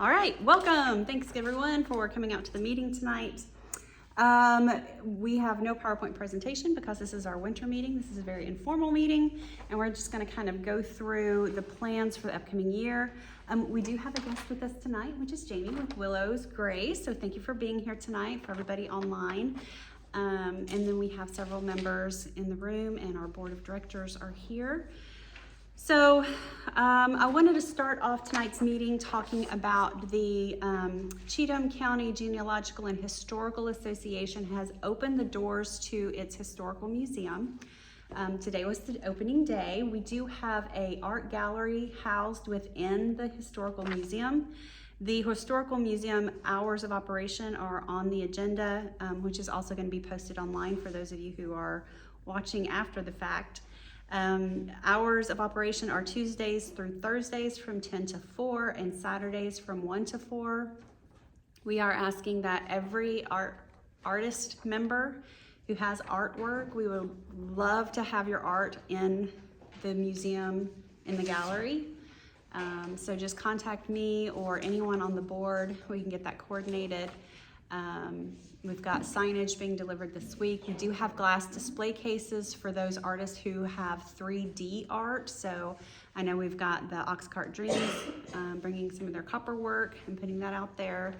All right, welcome. Thanks everyone for coming out to the meeting tonight. We have no PowerPoint presentation because this is our winter meeting. This is a very informal meeting, and we're just going to kind of go through the plans for the upcoming year. We do have a guest with us tonight, which is Jamie with Willow's Grace. So thank you for being here tonight, for everybody online. And then we have several members in the room, and our board of directors are here. So I wanted to start off tonight's meeting talking about the Cheatham County Genealogical and Historical Association has opened the doors to its historical museum. Today was the opening day. We do have an art gallery housed within the historical museum. The historical museum hours of operation are on the agenda, which is also going to be posted online for those of you who are watching after the fact. Hours of operation are Tuesdays through Thursdays from 10 to 4 and Saturdays from 1 to 4. We are asking that every artist member who has artwork, we would love to have your art in the museum, in the gallery. So just contact me or anyone on the board. We can get that coordinated. We've got signage being delivered this week. We do have glass display cases for those artists who have 3D art. So I know we've got the Oxcart Dreams bringing some of their copper work and putting that out there.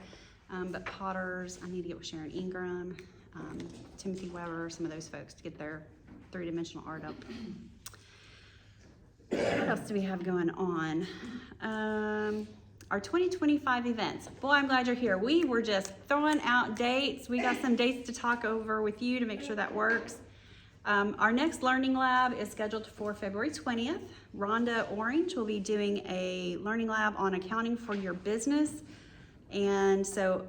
But Potters, I need to get with Sharon Ingram, Timothy Weber, some of those folks to get their three-dimensional art up. What else do we have going on? Our 2025 events. Boy, I'm glad you're here. We were just throwing out dates. We got some dates to talk over with you to make sure that works. Our next Learning Lab is scheduled for February 20th. Rhonda Orange will be doing a Learning Lab on accounting for your business. And so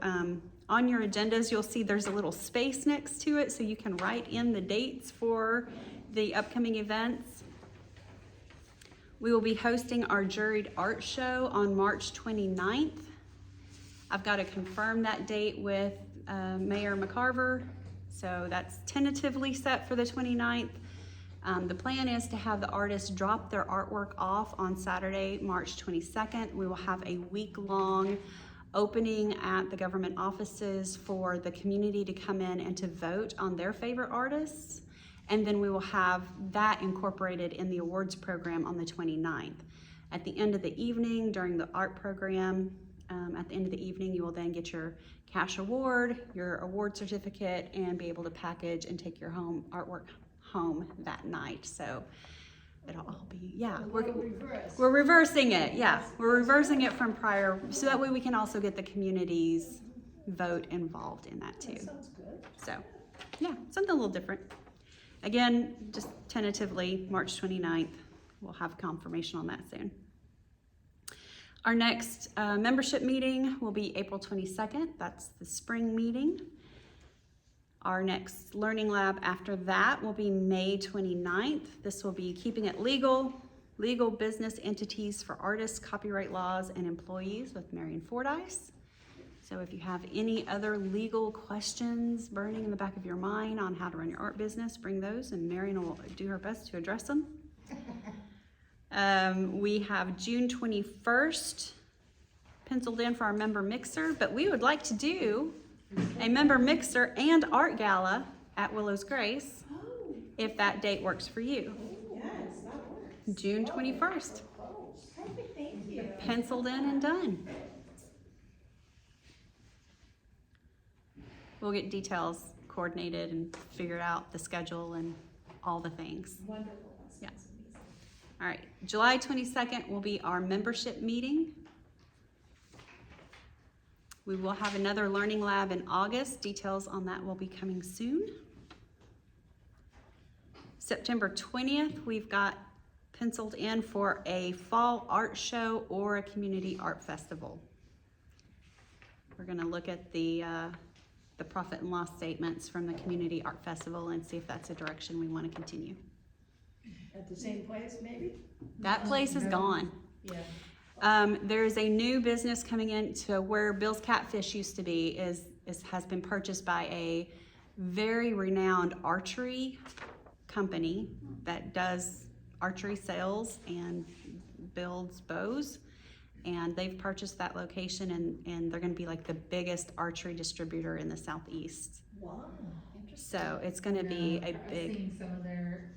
on your agendas, you'll see there's a little space next to it so you can write in the dates for the upcoming events. We will be hosting our juried art show on March 29th. I've got to confirm that date with Mayor McCarver, so that's tentatively set for the 29th. The plan is to have the artists drop their artwork off on Saturday, March 22nd. We will have a week-long opening at the government offices for the community to come in and to vote on their favorite artists. And then we will have that incorporated in the awards program on the 29th. At the end of the evening, during the art program, at the end of the evening, you will then get your cash award, your award certificate, and be able to package and take your artwork home that night. So it'll all be, we're reversing it. Yeah, we're reversing it from prior, so that way we can also get the community's vote involved in that too. That sounds good. So yeah, something a little different. Again, just tentatively, March 29th. We'll have confirmation on that soon. Our next membership meeting will be April 22nd. That's the spring meeting. Our next Learning Lab after that will be May 29th. This will be Keeping It Legal Business Entities for Artists, Copyright Laws, and Employees with Marion Fordyce. So if you have any other legal questions burning in the back of your mind on how to run your art business, bring those and Marion will do her best to address them. We have June 21st penciled in for our member mixer, but we would like to do a member mixer and art gala at Willow's Grace if that date works for you. Yes, that works. June 21st. Perfect, thank you. Penciled in and done. We'll get details coordinated and figured out, the schedule and all the things. Wonderful. Yeah. All right, July 22nd will be our membership meeting. We will have another Learning Lab in August. Details on that will be coming soon. September 20th, we've got penciled in for a fall art show or a community art festival. We're gonna look at the profit and loss statements from the Community Art Festival and see if that's a direction we want to continue. At the same place, maybe? That place is gone. Yeah. There's a new business coming in to where Bill's Catfish used to be has been purchased by a very renowned archery company that does archery sales and builds bows. and they've purchased that location, and they're going to be like the biggest archery distributor in the Southeast. Wow, interesting. So it's going to be a I've big, seen some of their,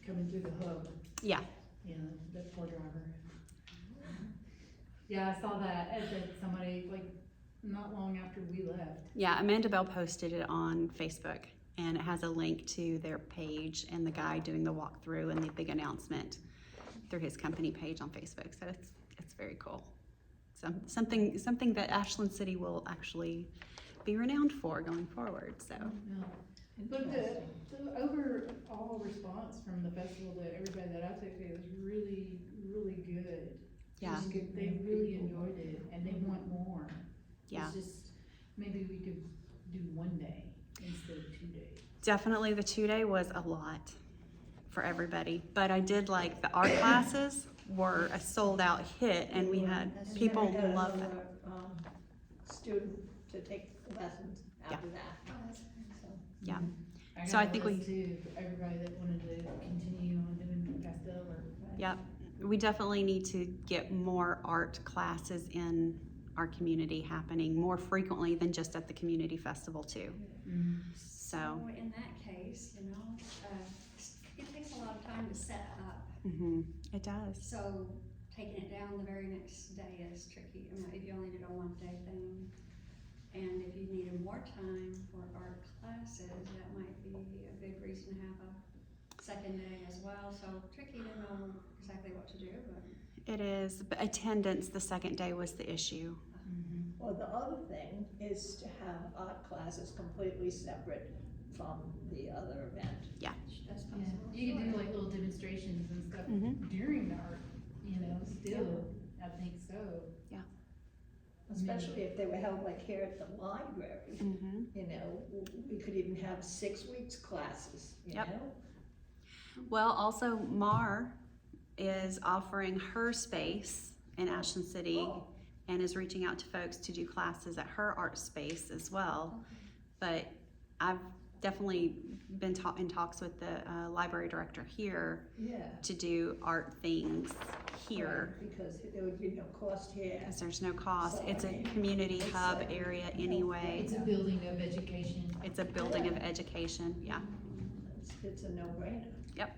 coming through the hub, yeah, you know, the poor driver. Yeah, I saw that as somebody, like, not long after we left. yeah. Amanda Bell posted it on Facebook, and it has a link to their page and the guy doing the walkthrough and the big announcement through his company page on Facebook. So it's very cool. Something that Ashland City will actually be renowned for going forward. So Yeah. But the overall response from the festival to everybody that I took to was really, really good. yeah, They really enjoyed it and they want more. yeah. It's just, maybe we could do 1 day instead of 2 days. Definitely the 2-day was a lot for everybody, but I did like the art classes were a sold out hit, and we had people And then love that. another, student to take lessons after that. So, Yeah. I So I got a think we- list too, for everybody that wanted to continue on doing pastel or. Yep. We definitely need to get more art classes in our community happening more frequently than just at the community festival too. So, So in that case, you know, it takes a lot of time to set up. it does. So taking it down the very next day is tricky. I mean, if you only did a 1-day thing. And if you needed more time for art classes, that might be a good reason to have a second day as well. So tricky to know exactly what to do, but. It is, but attendance the second day was the issue. well, the other thing is to have art classes completely separate from the other event. That's Yeah, possible. you could do like little demonstrations and stuff during the art, you know, still, I think so. Especially if they were held like here at the library, you know, we could even have 6 weeks classes, you Yep. know? Well, also Mar is offering her space in Ashland City Oh. and is reaching out to folks to do classes at her art space as well. But I've definitely been in talks with the library director here Yeah. to do art things here, Right, because there would be no cost here. because there's no cost. It's a community hub area anyway. It's a building of education. It's a building of education, yeah. It's a no-brainer. Yep.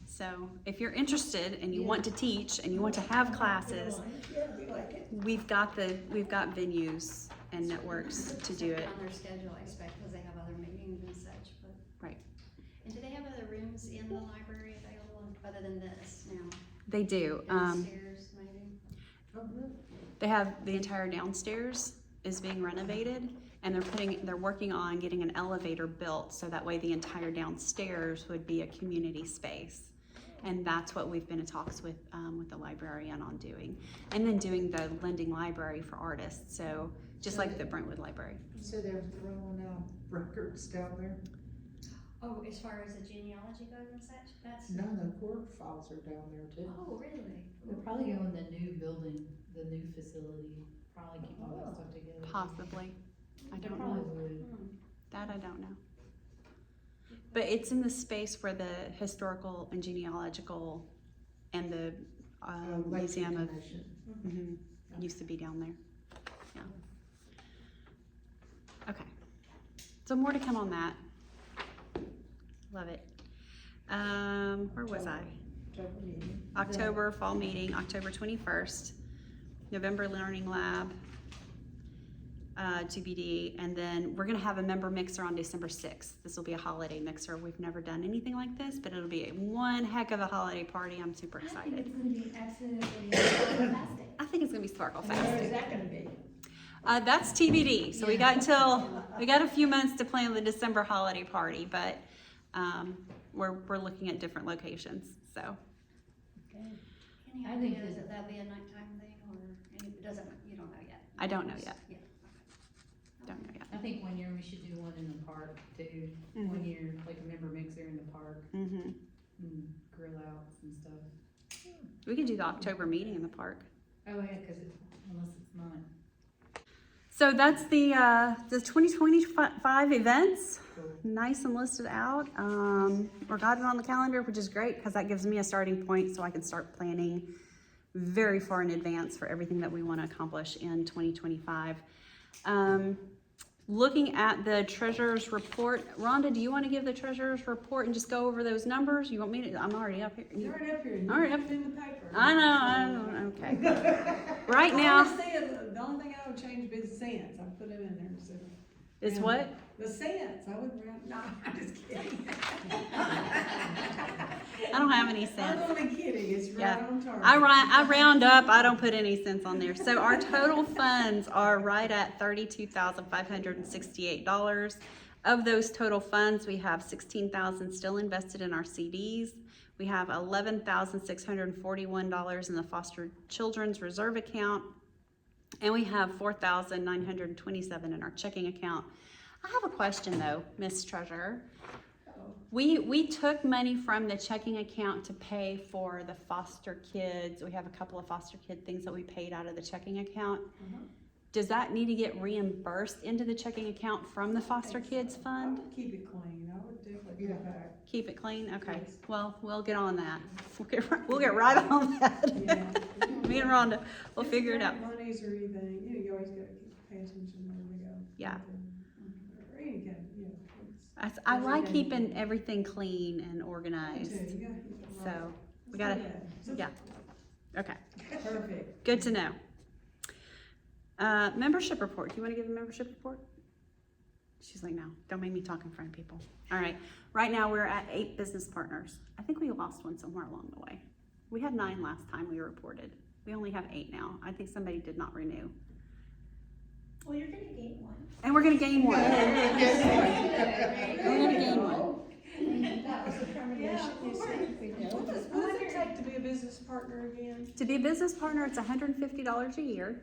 So if you're interested and you want to teach and you want to have classes, Yeah, we like it. we've got venues and networks to do it. On their schedule, I expect, because they have other meetings and such, but. Right. And do they have other rooms in the library available other than this now? They do. Downstairs, maybe? They have the entire downstairs is being renovated, and they're working on getting an elevator built so that way the entire downstairs would be a community space. And that's what we've been in talks with the librarian on doing. And then doing the lending library for artists, so just like the Brentwood Library. So they're throwing out records down there? Oh, as far as the genealogy goes and such, that's. No, the court files are down there too. Oh, really? They'll probably go in the new building, the new facility, probably keep all that stuff together. Possibly. I They don't probably know. would. That I don't know. But it's in the space where the historical and genealogical and the museum of used to be down there. Yeah. Okay. So more to come on that. Love it. Where was I? October meeting. October fall meeting, October 21st. November Learning Lab, TBD, and then we're gonna have a member mixer on December 6th. This will be a holiday mixer. We've never done anything like this, but it'll be one heck of a holiday party. I'm super I think excited. it's gonna be absolutely fantastic. I think it's gonna be sparkle Where is fast. that gonna be? That's TBD. So we got a few months to plan the December holiday party, but we're looking at different locations. So Any I think idea, is that- it that'll be a nighttime thing, or it doesn't, you don't know yet? I don't know yet. Yeah, Don't know yet. I think one year we should do one in the park too. One year, like a member mixer in the park Mm-hmm. and grill outs and stuff. We could do the October meeting in the park. Oh yeah, cause unless it's not. So that's the 2025 events. Nice and listed out. We got it on the calendar, which is great because that gives me a starting point so I can start planning very far in advance for everything that we want to accomplish in 2025. Looking at the treasurer's report, Rhonda, do you want to give the treasurer's report and just go over those numbers? You want me to? I'm already up here. You're already up here. You All right, put it in the paper. I know, okay. Right now The only thing I would change would be the cents. I put it in there instead of. is what? The cents. I wouldn't round, no, I'm just kidding. I don't have any I'm cents. only kidding. It's right Yeah. on target. I round up, I don't put any cents on there. So our total funds are right at $32,568. Of those total funds, we have 16,000 still invested in our CDs. We have $11,641 in the foster children's reserve account. And we have $4,927 in our checking account. I have a question though, Miss Treasurer. We took money from the checking account to pay for the foster kids. We have a couple of foster kid things that we paid out of the checking account. Does that need to get reimbursed into the checking account from the foster kids I fund? would keep it clean. I would definitely put it back. Keep it clean? Okay. Yes. Well, we'll get on that. We'll get right on that. Yeah. Me and Rhonda, we'll If figure you it out. grant monies or anything, you always gotta pay attention where they go. Yeah. Or any kind, it's. I like everything. keeping everything clean and Me too. organized. You gotta keep it right. So, we It's gotta, not bad. yeah. Okay, Perfect. good to know. Membership report. Do you want to give a membership report? She's like, no, don't make me talk in front of people. All right, right now we're at 8 business partners. I think we lost one somewhere along the way. We had 9 last time we reported. We only have 8 now. I think somebody did not renew. Well, you're gonna gain one. And we're gonna gain one. We're gonna gain one. That was a termination, you said. What does it take to be a business partner again? To be a business partner, it's $150 a year.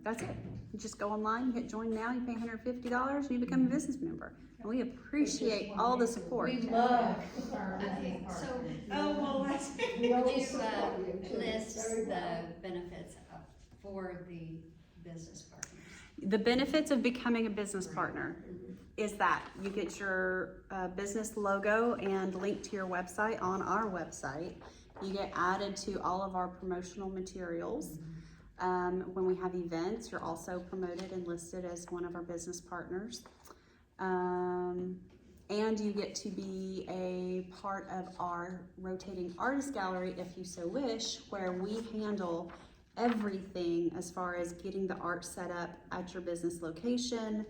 That's it. You just go online, you hit join now, you pay $150, and you become a business member. And we appreciate all the support. We love our Okay, business so, partners. Oh, well, that's. Would you list the benefits for the business partners? The benefits of becoming a business partner is that you get your business logo and link to your website on our website. You get added to all of our promotional materials. When we have events, you're also promoted and listed as one of our business partners. And you get to be a part of our rotating artist gallery if you so wish, where we handle everything as far as getting the art set up at your business location,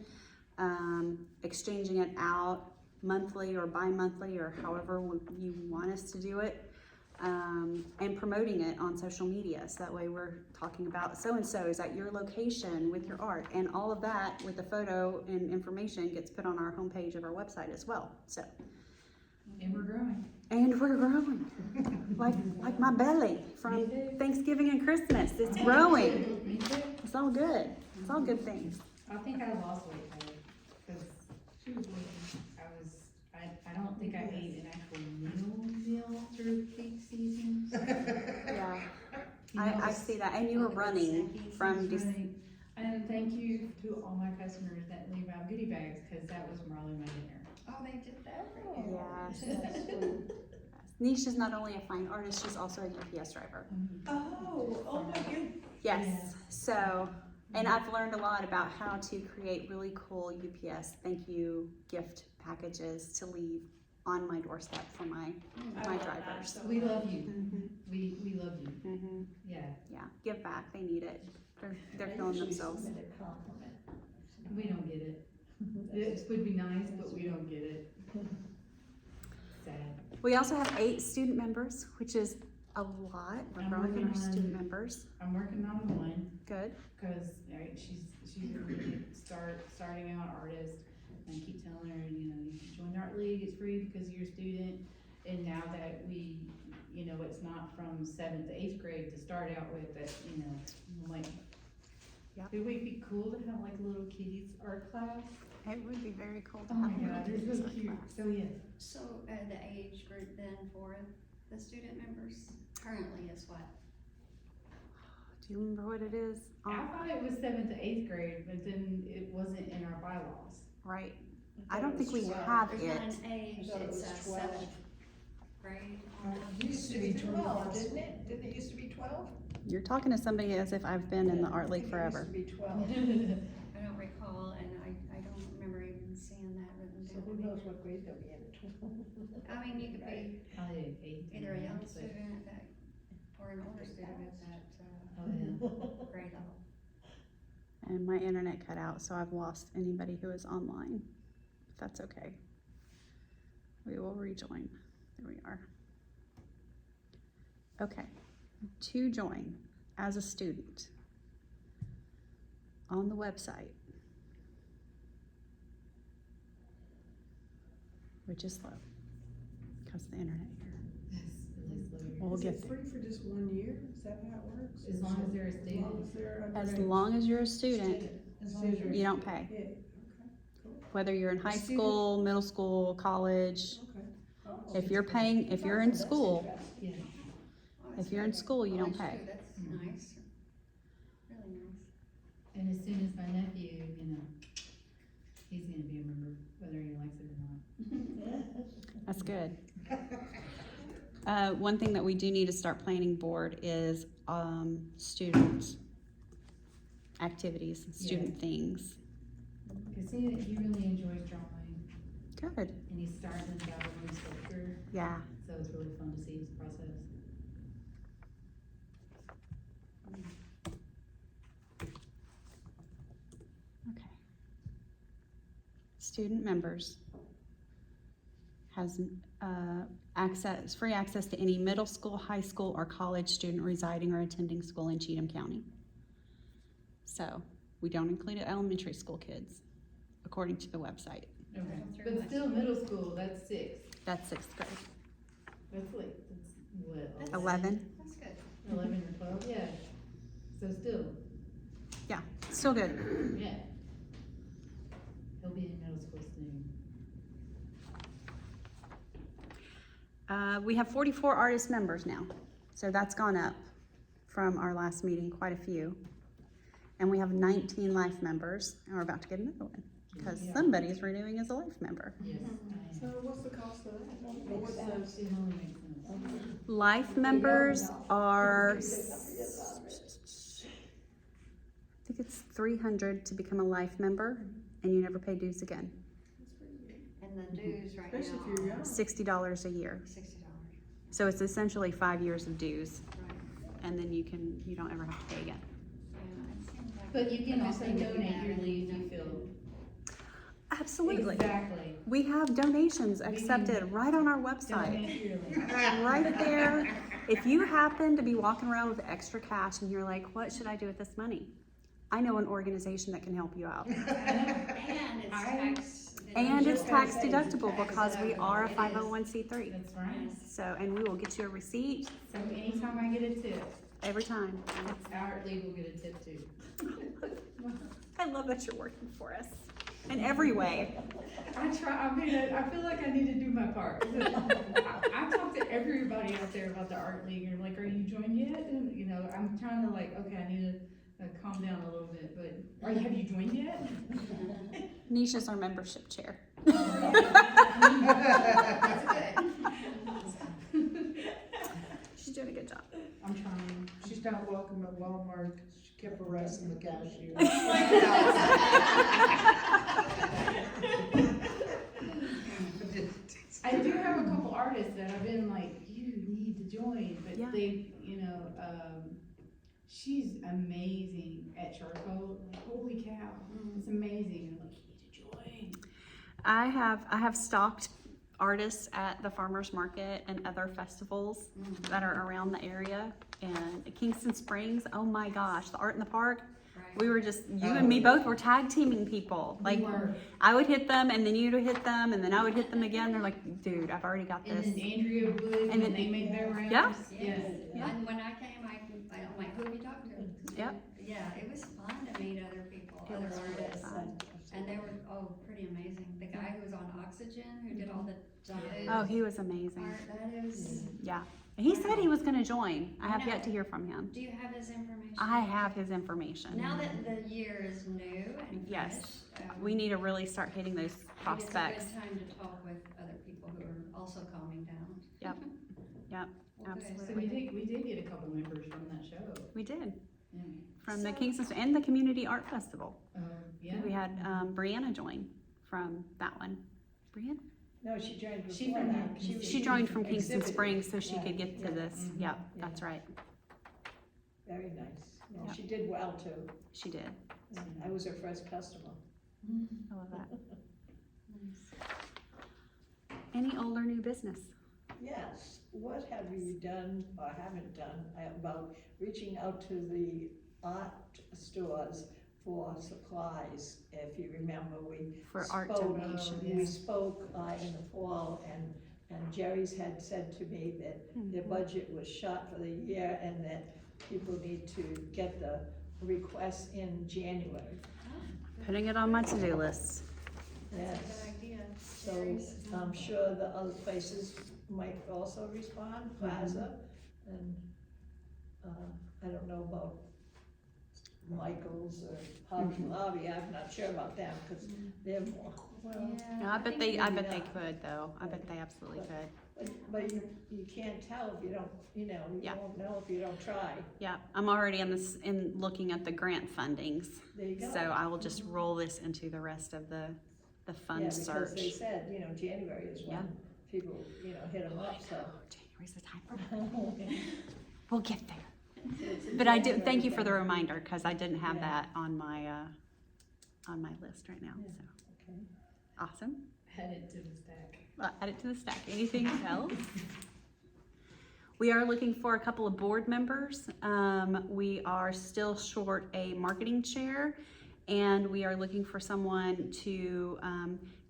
exchanging it out monthly or bi-monthly or however you want us to do it, and promoting it on social media. So that way we're talking about so-and-so is at your location with your art, and all of that with the photo and information gets put on our homepage of our website as well. So, And we're growing. and we're growing, like my belly from Thanksgiving and Christmas. It's growing. Me too. It's all good. It's all good things. I think I lost weight though, because She was waiting. I don't think I ate an actual meal through peak season. Yeah, You know, I see that. And you were running from running. And thank you to all my customers that leave out goodie bags, because that was probably my dinner. Oh, they did that for you? Yes. Nisha's not only a fine artist, she's also a UPS driver. Oh my goodness. Yes. Yeah. So, and I've learned a lot about how to create really cool UPS thank you gift packages to leave on my doorstep for my drivers. We love you. Mhm. We love you. Mhm. Yeah. Yeah, give back. They need it. They're I killing usually themselves. submit a compliment. We don't get it. It would be nice, but we don't get it. Sad. We also have 8 student members, which is a lot. We're I'm growing in our working on- student members. I'm working on one, Good. because she's a really starting out artist, and I keep telling her, you know, you can join the art league, it's free because you're a student. And now that we, you know, it's not from 7th to 8th grade to start out with, that, you know, I'm like, Yeah. it would be cool to have like a little kiddies art class. It would be very cool to Oh my have god, a it's little really cute. class. So yeah, So, the age group then for the student members currently is what? Do you remember what it is? I thought it was 7th to 8th grade, but then it wasn't in our bylaws. Right. I don't think we Well, have There's it. not an age, I thought it it's was a 12. 7th grade. It used to be 12, didn't it? Didn't it used to be 12? You're talking to somebody as if I've been in the art league It forever. used to be 12. I don't recall, and I don't remember even seeing that written So down. who knows what grade they'll be in at 12? I mean, you could be Probably eighth. either a young ninth, but- student at that, or an older student at that, Oh, yeah. grade level. And my internet cut out, so I've lost anybody who is online. If that's okay. We will rejoin. There we are. Okay. To join as a student on the website, which is slow because of the internet here. It's really slow here. We'll Is get it there. free for just 1 year? Is that how it works? As long as they're a As long student. as they're As underage. long as you're a student, As long as you're- you don't pay. Yeah, okay, Whether you're in high student- school, middle school, college. okay. Oh, If you're paying, if you're in that's school, interesting. Yeah. Oh, if that's you're in good. school, you don't College pay. too, That's Mhm. nice, really nice. And as soon as my nephew, you know, he's gonna be a member, whether he likes it or not. That's good. One thing that we do need to start planning board is, student activities, student things. Cause he really enjoys drawing, Good, and he's starting to dabble in sculpture, yeah. so it's really fun to see his process. Okay. Student members has, free access to any middle school, high school, or college student residing or attending school in Cheatham County. So, we don't include elementary school kids, according to the website. Okay, Through but high still, school. middle school, that's 6, That's sixth grade. that's like, that's what? That's- 11, That's good. 11 or 12, yeah, so still, still good. yeah. He'll be in middle school soon. We have 44 artist members now, so that's gone up from our last meeting, quite a few. And we have 19 life members, and we're about to get another one, because Yeah. somebody's renewing as a life member. Yes, So what's the cost of that? Don't Or make what's sense. the- it only makes sense. Life members are, I You say something that's honest. think it's $300 to become a life member, and you never pay dues again. That's pretty good. And the dues right Especially if now you're are young. $60 a year. $60, So it's essentially 5 years of dues, right? and then you don't ever have to pay again. Yeah, it seems like But you a can good also thing to do donate that, yearly if you you know. feel. Absolutely. Exactly. We have donations We accepted can right on our website. Donate yearly. Right there. If you happen to be walking around with extra cash and you're like, what should I do with this money? I know an organization that can help you out. And it's tax. And it's deductible. tax deductible because we are a It is. 501c3. That's right. Yes. So, and we will get you a receipt So anytime I get a tip, every time. our league will get a tip too. I love that you're working for us in every way. I try, I mean, I feel like I need to do my part. I talk to everybody out there about the art league, and like, are you joined yet? And, you know, I'm trying to like, okay, I need to calm down a little bit, but have you joined yet? Nisha's our membership chair. That's good. She's doing a good job. I'm trying. She's not welcome at Walmart, 'cause she kept harassing the cashier. I do have a couple artists that I've been like, you need to join, but Yeah. they, you know, she's amazing at charcoal. Like, holy cow, it's amazing. I'm like, you need to join. I have stocked artists at the farmers market and other festivals that are around the area. And Kingston Springs, oh my gosh, the Art in the Park. Right. We were just, you and me both were tag teaming people. Like, We were. I would hit them and then you'd hit them and then I would hit them again. They're like, dude, I've already got And this. then Andrea would, And and then- they made their rounds. Yeah. Yes. And when I came, I'm like, who have you talked to? Yep. Yeah, it was fun to meet other people, It other was really artists. fun. And they were, pretty amazing. The guy who was on Oxygen, who did all the Oh, he was amazing. art, that is, Yeah. He said he was gonna join. I have I know. yet to hear from him. do you have his information? I have his information. Now that the year is new and Yes. fresh, We need to really start hitting those prospects. It's a good time to talk with other people who are also calming down. Yep. Well, good. So Absolutely. we did get a couple members from that show. We did, Yeah. from the So- Kingston, and the Community Art Festival. Yeah. We had, Brianna join from that one. Brianna? No, she joined She before from that. Kingston. She joined from Kingston exhibited. Springs so she Yeah, could get to yeah. this. Mhm. Yeah, Yeah. that's right. Very nice. Yeah, Yeah. she did well too. She did. I was her first customer. I love that. Nice. Any old or new business? Yes, what have you done or haven't done about reaching out to the art stores for supplies? If you remember, we For art spoke- donations. We spoke in the fall, and Jerry's had said to me that their Mhm. budget was shot for the year and that people need to get the requests in January. Putting it on my to-do list. Yes. That's a good idea. So Jerry's- I'm sure the other places might also respond, Plaza, and, I don't know about Michael's or Hobby Lobby, I'm not sure about them, cause they're more, well, No, I bet they maybe could though. I bet they absolutely could. but you can't tell if you don't, you Yeah. won't know if you don't try. Yeah, I'm already in looking at the grant fundings. There you go. So I will just roll this into the rest of the Yeah, fund because search. they said, January is Yeah. when people, hit them up, so. January's the time. We'll get there. But I do, thank you for the reminder, cause I didn't have Yeah. that on my list right now, Yeah. so. Okay. Awesome. Add it to the stack. Add it to the stack. Anything else? We are looking for a couple of board members. We are still short a marketing chair, and we are looking for someone to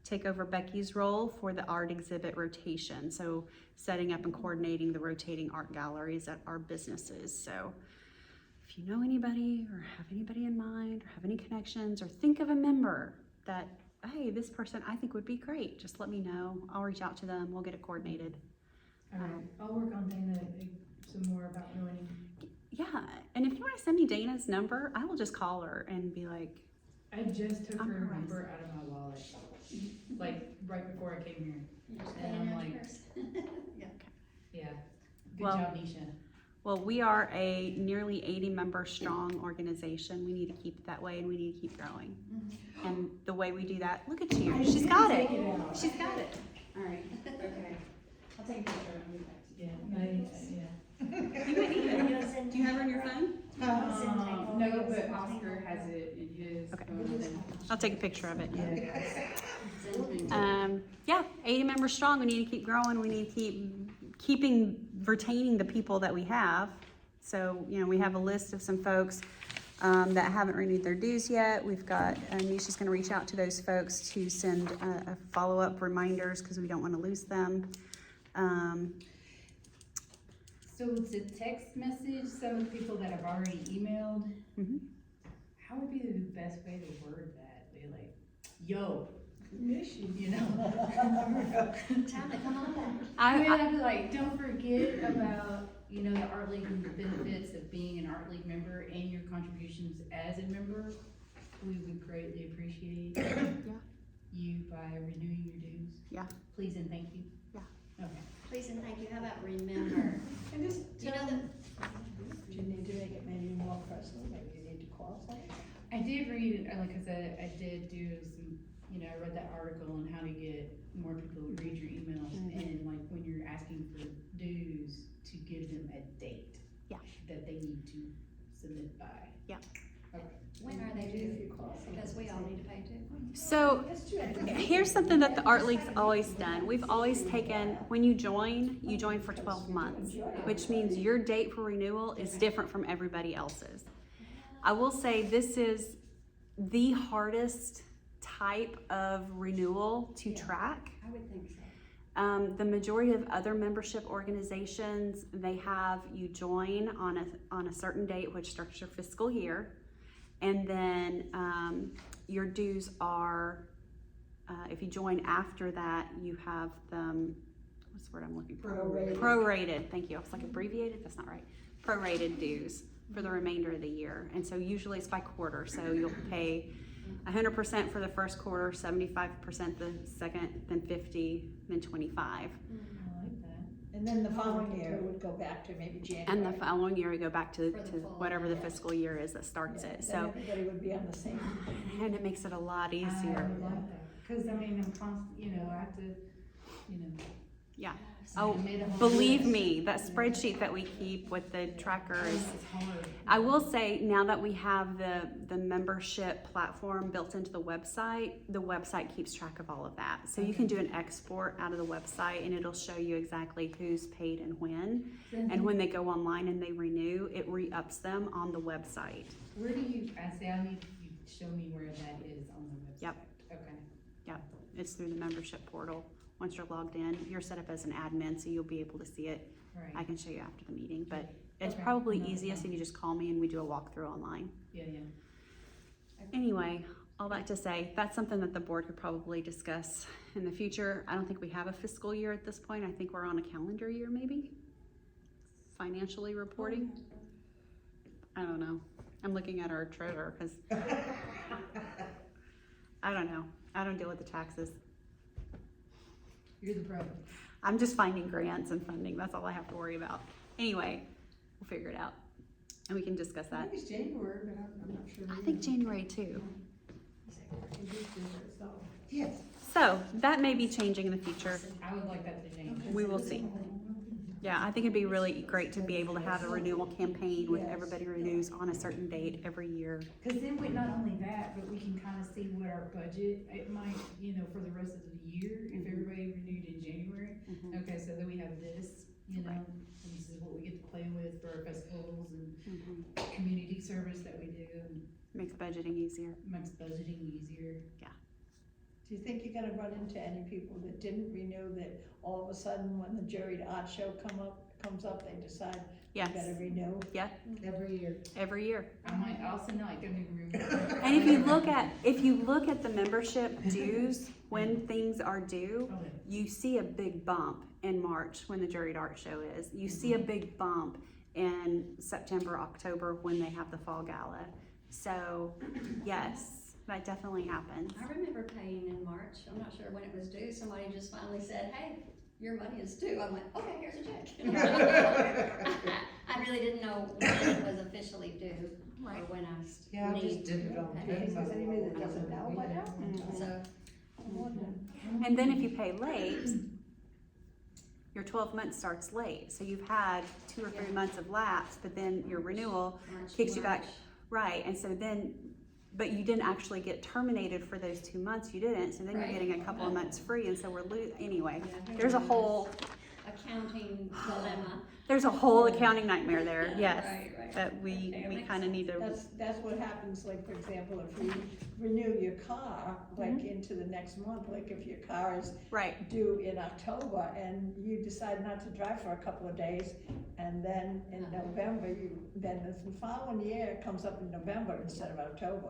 take over Becky's role for the art exhibit rotation. So setting up and coordinating the rotating art galleries at our businesses. So if you know anybody or have anybody in mind or have any connections or think of a member that, hey, this person I think would be great, just let me know. I'll reach out to them. We'll get it coordinated. All right, I'll work on Dana some more about joining. Yeah, and if you want to send me Dana's number, I will just call her and be like, I just took I'm her harassed. number out of my wallet, like right before I came here. You're just And paying I'm out like- yours. Yeah. Yeah. Good Well- job, Nisha. well, we are a nearly 80 member strong organization. We need to keep it that way and we need to keep growing. And the way we do that, look at you, she's got it. She's got it. All right, okay. I'll take a picture and get back to you. Yeah, You might need it. Do you have her on your phone? No, but Oscar has it in his Okay. phone. I'll take a picture of it. Yeah. Yeah, 80 members strong. We need to keep growing. We need to keep retaining the people that we have. So, we have a list of some folks that haven't renewed their dues yet. We've got, Nisha's gonna reach out to those folks to send a follow-up reminders because we don't want to lose them. So it's a text message, some of the people that have already emailed, Mhm. how would be the best way to word that? Be like, yo, Miss you. you know? Time to come on back. I mean, I'd be like, don't forget about, the Art League and the benefits of being an Art League member and your contributions as a member. We would greatly appreciate you by renewing your dues. Yeah. Please and thank you. Yeah. Okay. Please and thank you. How about remember? And just, You know that, do you need to make it maybe more personal, maybe you need to call someone? I did read, like I said, I did do some, I read that article on how to get more people to read your emails and like when you're asking for dues, to give them a date. Yeah. That they need to submit by. Yeah. Okay. when are they If due? you call someone. Because we all need to pay too. So That's true. here's something that the Art League's always done. We've always taken, when you join for 12 months, which means your date for renewal is different from everybody else's. I will say this is the hardest type of renewal to track. I would think so. The majority of other membership organizations, they have you join on a certain date, which starts your fiscal year. And then your dues are, if you join after that, you have them, what's the word I'm looking for? Prorated. Prorated, thank you. I was like abbreviated, that's not right. Prorated dues for the remainder of the year. And so usually it's by quarter, so you'll pay 100% for the first quarter, 75% the second, then 50, then 25. I like that. And then the following year it would go back to maybe January. And the following year, we go back to For the full whatever the year. fiscal year is that starts it, Then so, everybody would be on the same. and it makes it a lot I easier. would like that, cause I mean, I'm I have to, Yeah. I Oh, made a whole believe list. me, that spreadsheet that we keep with the trackers, It's hard. I will say, now that we have the membership platform built into the website keeps track of all of that. So you can do an export out of the website and it'll show you exactly who's paid and when. And when they go online and they renew, it re-ups them on the website. Where do you, I need you to show me where that is on the website. Yep. Okay. It's through the membership portal. Once you're logged in, you're set up as an admin, so you'll be able to see it. I Right. can show you after the meeting, but it's Okay. probably No, easiest no. if you just call me and we do a walkthrough online. Yeah. Anyway, all that to say, that's something that the board could probably discuss in the future. I don't think we have a fiscal year at this point. I think we're on a calendar year, maybe? Financially reporting? I don't know. I'm looking at our treasurer, because I don't know. I don't deal with the taxes. You're the pro. I'm just finding grants and funding. That's all I have to worry about. Anyway, we'll figure it out. And we can discuss I that. think it's January, but I'm not sure. I think January too. It is January, so. Yes. So that may be changing in the future. I would like that to change. We will see. Yeah, I think it'd be really great to be able to have a renewal campaign with everybody renews on a certain date every year. Cause then we, not only that, but we can kinda see what our budget, it might, for the rest of the year, if everybody renewed in January. Mhm. Okay, so then we have this, Right. and this is what we get to play with for our festivals and Mhm. community service that we do, and Makes budgeting easier. makes budgeting easier. Do you think you're gonna run into any people that didn't renew that all of a sudden when the juried art show comes up, they decide they Yes, gotta renew? Every year. every year. I'll send out like a new room. And if you look at the membership dues, when things are due, you see a big bump in March when the juried art show is. You see a big bump in September, October when they have the fall gala. So, yes, that definitely happens. I remember paying in March, I'm not sure when it was due, somebody just finally said, hey, your money is due. I went, okay, here's a check. I really didn't know when it was officially due, or Right. when I Yeah, I just need did it on to Okay, pay. so anybody that doesn't know by now? So, I'm wondering. And then if you pay late, your 12 months starts late. So you've had 2 or 3 months of lapse, but then your renewal March, kicks you back. March. Right, and so then, but you didn't actually get terminated for those 2 months, you didn't, so then you're Right. getting a couple of months free, and so we're anyway. Yeah. There's a whole accounting nightmare there, yes, Right. that Okay, we that makes kinda need to, That's what happens, like, for example, if you renew your car, like, into the next month, like, if your car is right, due in October and you decide not to drive for a couple of days, and then in November, then the following year comes up in November instead of October.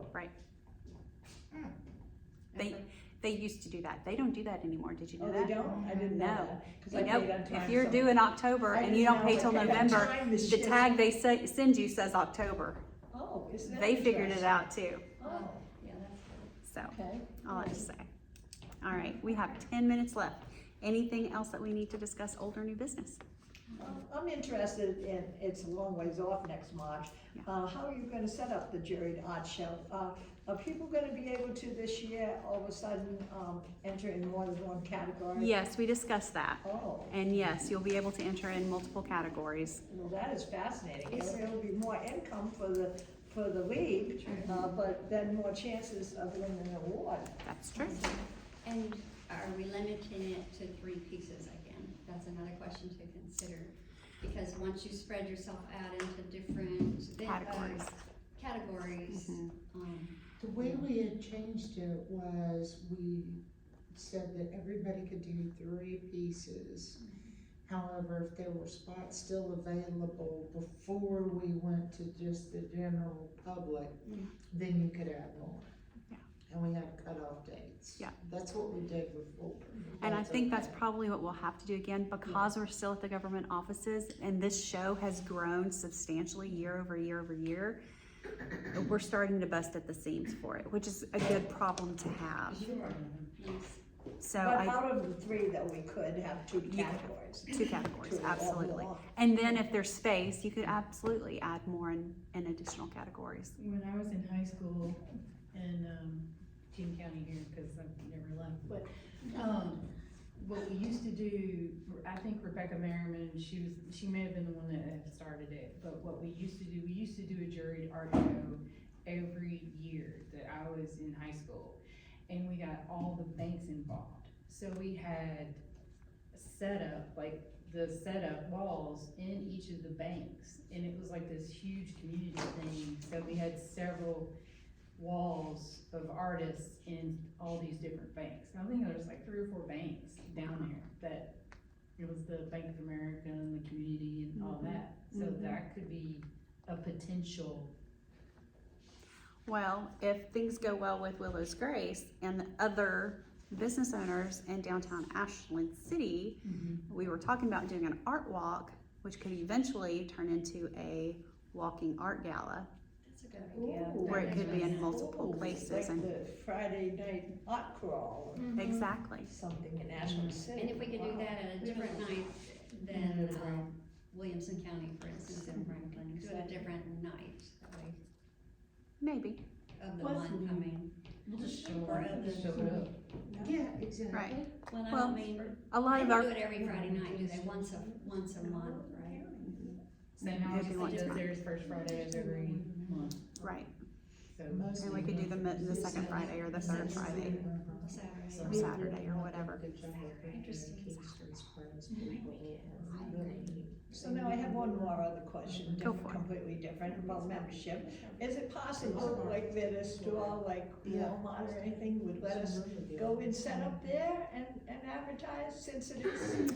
they used to do that, they don't do that anymore, did you know Oh, that? they don't? I didn't know No. that, 'cause I Nope. paid on time. If you're so- due in October I and didn't you don't know pay if till I paid on November, time this the year. tag they send you says October. Oh, isn't that They figured it interesting? out too, Oh, Yeah, that's so, okay. all that to say. All right, we have 10 minutes left. Anything else that we need to discuss, old or new business? I'm interested in, it's a long ways off next March, how are you gonna set up the juried art show? Are people gonna be able to this year, all of a sudden, enter in more than one category? Yes, we discussed that. Oh, And yes, you'll be able to enter in multiple categories. well, that is fascinating, it'll be more income for the league, but then more chances of winning an award. That's true. And are we limiting it to 3 pieces again? That's another question to consider. Because once you spread yourself out into different Categories. categories, Mhm. The way we had changed it was we said that everybody could do 3 pieces. However, if there were spots still available before we went to just the general public, then you could add more. Yeah. And we had cutoff dates. Yeah. That's what we did before. And I think that's okay. probably what we'll have to do again because we're still at the government offices and this show has grown substantially year over year over year. We're starting to bust at the seams for it, which is a good problem to have. yes. So But I, out of the 3 that we could have 2 You- categories. categories. 2 categories, To a level absolutely. off. And then if there's space, you could absolutely add more in additional categories. When I was in high school in, Cheatham County here, cause I've never left, but, what we used to do, I think Rebecca Merriman, she may have been the one that had started it, but what we used to do a juried art show every year that I was in high school. And we got all the banks involved. So we had set up walls in each of the banks. And it was like this huge community thing. So we had several walls of artists in all these different banks. I think there was like 3 or 4 banks down there that it was the Bank of America and the community and all that. So that could be a potential. Well, if things go well with Willow's Grace and the other business owners in downtown Ashland City, we were talking about doing an art walk, which could eventually turn into a walking art gala, That's a good idea. where it could be in multiple Ooh, places. like And the Friday night art crawl or exactly. something in Ashland City. And if we could do Wow. that at a different night than, Williamson County, for instance, in Franklin, do it a different night, that way, Maybe. of the month, I mean. We'll just show Or up, of just the- show it up. Yeah, exactly. Right. Well, I Well, don't mean, A lot they of don't our, do it every Friday night, do they, once a month, right? St. Alex Maybe once a does month. theirs first Friday of every month, right. so. And we could do the second Friday or the third Friday Saturday. or Saturday or whatever. Interesting. So now I have one more other question, Go for it. completely different, about membership. Is it possible, like that a store like Walmart or anything would let us go and set up there and advertise, since it is,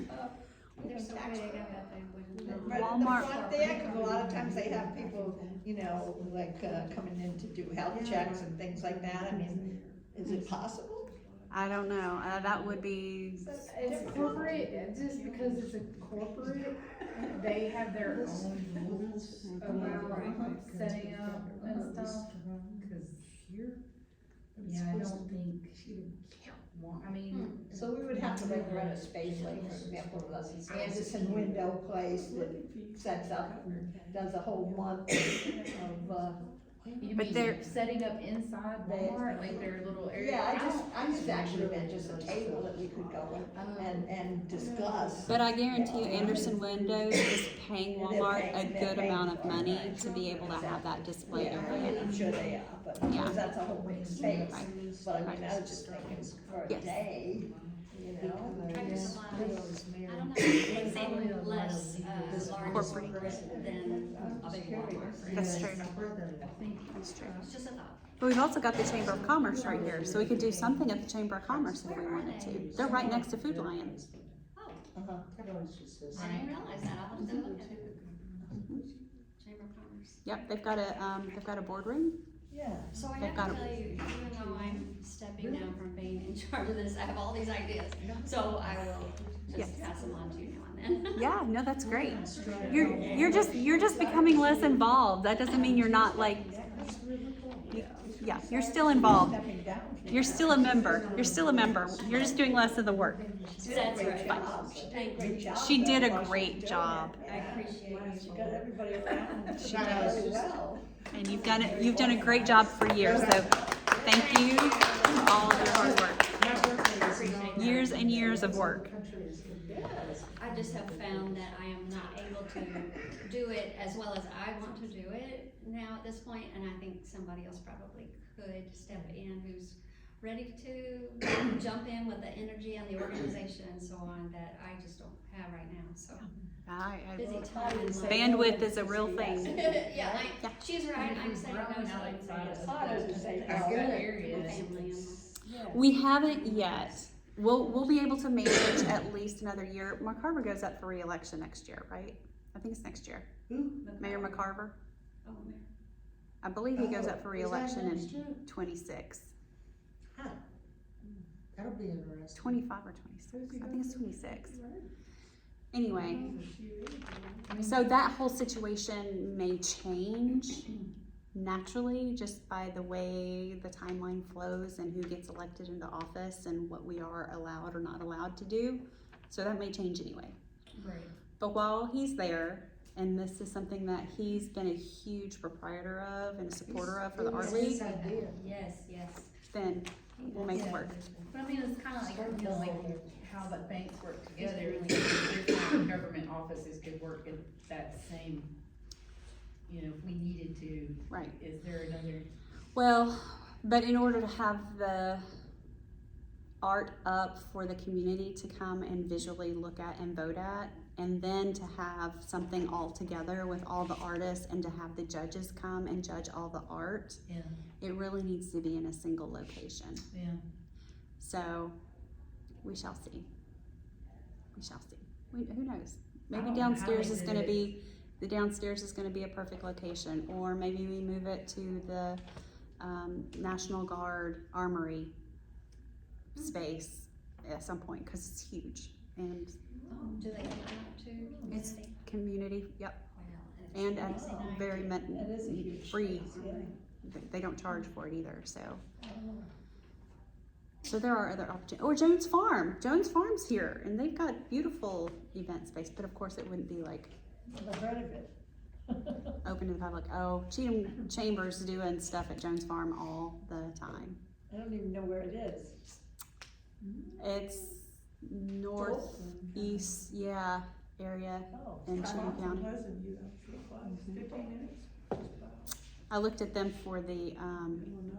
There's some tax way, I credit? bet they wouldn't. Right at Walmart- the front there, cause a lot of times they have people, you know, like, coming in to do health checks and things like that, I mean, is it possible? I don't know. That would be, It's corporate, just because it's a corporate, they have their own rules about setting up and stuff, cause yeah, I don't think, I mean, So we would have to like rent a space, like for example, the Anderson Window Place that sets up and does a whole month of, you But mean they're- setting up inside Walmart, like their little area? yeah, I just actually meant just a table that we could go and discuss. but I guarantee you Anderson Windows is paying And they're Walmart a paying- they're good paying amount of for it, money right. to be able to have that displayed Yeah, area. I'm sure they are, but, Yeah. because that's a whole big space, Right. but I mean, I was just thinking for a Yes. day, you know? Tractor Supply, I don't know, they seem less, large Corporate. than a big Walmart. That's true. I think That's true. It's just a thought. But we've also got the Chamber of Commerce right here, so we could do something at the Chamber of Commerce if we wanted to. They're right next to Food Lion. Oh, Uh-huh. I didn't realize that, I'll have to look at it. Chamber of Commerce. Yep, they've got a boardroom. Yeah. So I They've have got to a- tell you, even though I'm stepping down from being in charge of this, I have all these ideas. So I will Yes. just pass them on to you now and then. Yeah, no, that's great. You're just becoming less involved. That doesn't mean you're not like, yeah, you're still involved. Stepping down. You're still a member. You're still a member. You're just doing less of the work. That's Great right. job. Thank Great you. job. She did a though, while great she's doing job. it. I appreciate you. She got everybody around. She very does. well. And you've done a great job for years, so thank you for all of your hard work. Years and years of work. I just have found that I am not able to do it as well as I want to do it now at this point, and I think somebody else probably could step in who's ready to jump in with the energy and the organization and so on that I just don't have right now, so. Busy time in life. Bandwidth is a real thing. Yeah, like, she's right, I'm saying no, growing so outside it's of Harder to say our no. good my areas. family and Yeah. We haven't yet. We'll be able to manage at least another year. McCarver goes up for re-election next year, right? I think it's next year. Mayor McCarver. Oh, Mayor. I believe he goes up for re-election next year? in 26. That'll be interesting. 25 or 26. I think it's 26. Anyway, so that whole situation may change naturally just by the way the timeline flows and who gets elected into office and what we are allowed or not allowed to do. So that may change anyway. Right. But while he's there, and this is something that he's been a huge proprietor of and a supporter of for the Art League, Yes, yes. then we'll make it work. But I mean, it's kinda like, you know, like how the banks work together, and different government offices could work in that same, you know, if we needed to. Right. Is there another? Well, but in order to have the art up for the community to come and visually look at and vote at, and then to have something all together with all the artists and to have the judges come and judge all the art, Yeah, it really needs to be in a single location. yeah. So we shall see. We shall see. Who knows? I Maybe don't know how downstairs they is did gonna it. be, the downstairs is gonna be a perfect location, or maybe we move it to the National Guard Armory space at some point, cause it's huge and Oh, do they come out to it's community? community, yep, Wow, and that's at nice. very That is a huge free. space, yeah. They don't charge for it either, so. Oh. So there are other opportunities. Or Jones Farm. Jones Farm's here, and they've got beautiful event space, but of course it wouldn't be like Never heard of it. open to the public. Oh, Cheatham Chamber's doing stuff at Jones Farm all the time. I don't even know where it is. It's northeast, yeah, area Oh. in How Cheatham often County. was it, you know, for a class, 15 minutes? I looked at them for the I don't know.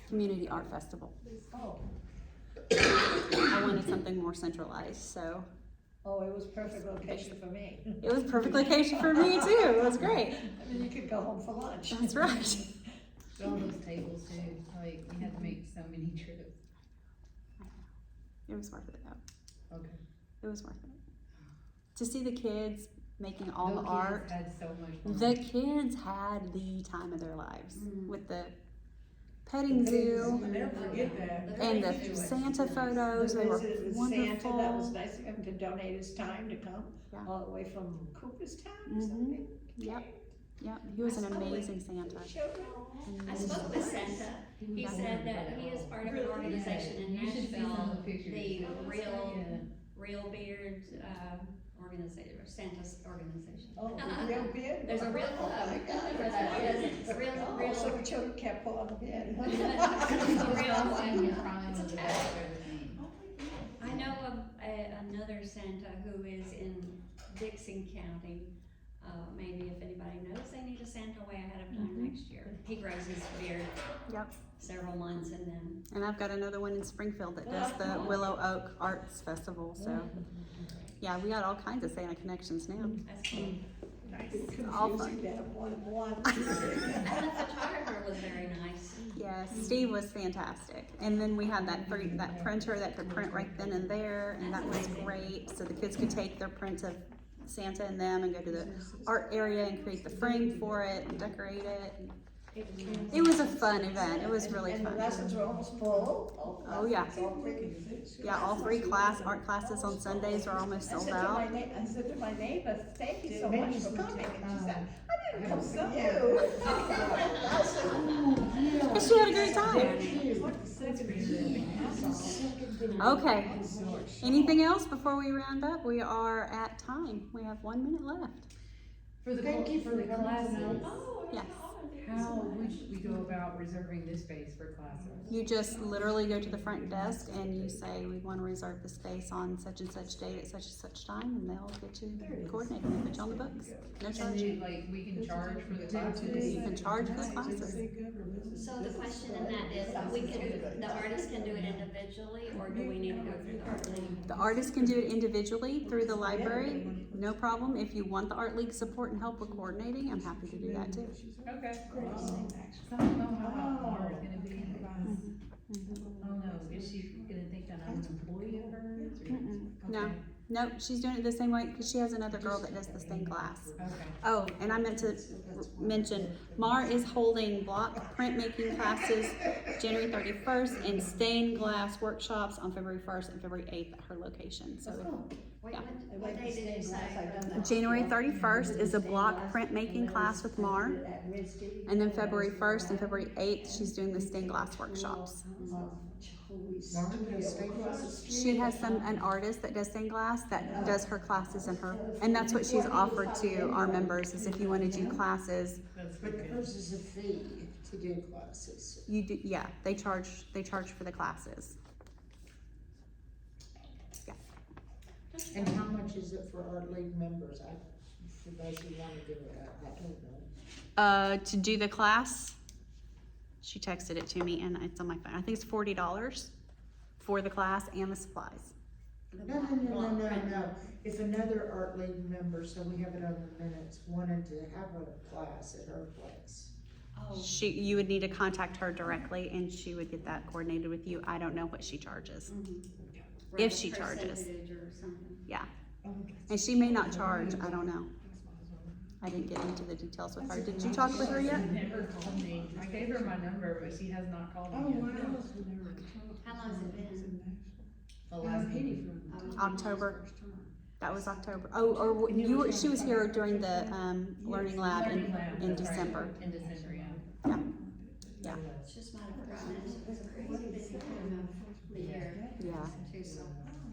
Community Art Festival. Oh, I wanted something more centralized, so oh, it was perfect location for me. it was perfect location for me too. It was great. I mean, you could go home for lunch. That's right. But all those tables too, like, we had to make so many trips. It was worth it though. Okay. It was worth it. To see the kids making all Those the art. kids had so much fun. The kids had the time of their lives Mm. with the petting zoo I'll never forget that. and the Santa photos. They were Santa, that was wonderful. nice of him to donate his time to come Yeah. all the way from Cooperstown or Mhm. something. Yep. Yep, he was an amazing Santa. Children. I spoke with Santa. He said that he is part of an organization in You should see some of Nashville, the pictures. the Yeah. Real Beard, organization, or Santa's organization. Oh, the real beard. There's a real club Oh, my God. for that. Yes, it's real, Oh, real. so the children can't pull on the beard. It's a real And Santa. crying It's was a the tag. best ever thing. I know of another Santa who is in Dixon County. Maybe if anybody knows, they need a Santa way ahead of time next year. He grows his beard Yep. several months and then, And I've got another one in Springfield that does the Willow Oak Arts Festival. So, yeah, we got all kinds of Santa connections now. that's cool. It's All confusing to have one. And the photographer was very nice. Yes, Steve was fantastic. And then we had that printer that could print right then and there, and that was great. So the kids could take their print of Santa and them and go to the art area and create the frame for it and decorate it. It was a fun event. It was really And the fun. lessons were almost full. Oh, yeah. All three. Yeah, all three art classes on Sundays are almost I sold said to out. I said to my neighbor, thank you so much for coming, and she said, I didn't come for you. I said, But she had a great time. Okay. Anything else before we round up? We are at time. We have 1 minute left. For the, Thank you for for the coming classes, tonight. Yes. how would we go about reserving this space for classes? You just literally go to the front desk and you say, we want to reserve the space on such and such date at such and such time, and they'll get you coordinated and put you on the books. No And charge. then, like, we can charge for the classes? You can charge for the classes. So the question in that is, the artist can do it individually, or do we need to go through the art league? The artists can do it individually through the library, no problem. If you want the Art League support and help with coordinating, I'm happy to do that too. Okay. So I don't know how Mara's gonna be. Oh no, is she gonna think that I'm an employee of hers? or- Mm-mm. No. Okay. No, she's doing it the same way because she has another girl that does the same class. Okay. Oh, and I meant to mention, Mar is holding block printmaking classes January 31st and stained glass workshops on February 1st and February 8th at her location. So Wait, Yeah. what day did you say? I've done that. January 31st is a block printmaking class with Mar. And then February 1st and February 8th, she's doing the stained glass workshops. Martin has stained glass? She has an artist that does stained glass that does her classes and that's what she's offered to our members, is if you want to do classes, But hers is a fee to do classes. you do, yeah, they charge for the classes. And how much is it for Art League members? For those who wanna do it, I don't know. To do the class, she texted it to me and it's on my phone. I think it's $40 for the class and the supplies. No. If another Art League member, so we have it on the minutes, wanted to have a class at her place. Oh, You would need to contact her directly and she would get that coordinated with you. I don't know what she charges. right, If she charges. percentage or something. Yeah. And she may not charge, I don't know. I didn't get into the details with her. Did you talk with her yet? She never called me. I gave her my number, but she has not called Oh, me yet. wow. How long's it been? The last meeting. October. That was October. Oh, or she was here during the learning lab Learning lab, in that's right. December. In December, yeah. Yeah. Yeah. It's just might have forgotten it. It's a crazy busy time of the year. Yeah. Too, so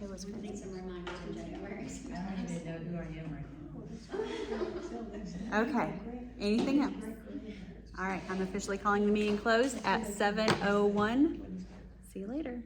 It was I crazy. need some reminders in January. I don't even know who I am right now. Okay. Anything else? All right. I'm officially calling the meeting closed at 7:01. See you later.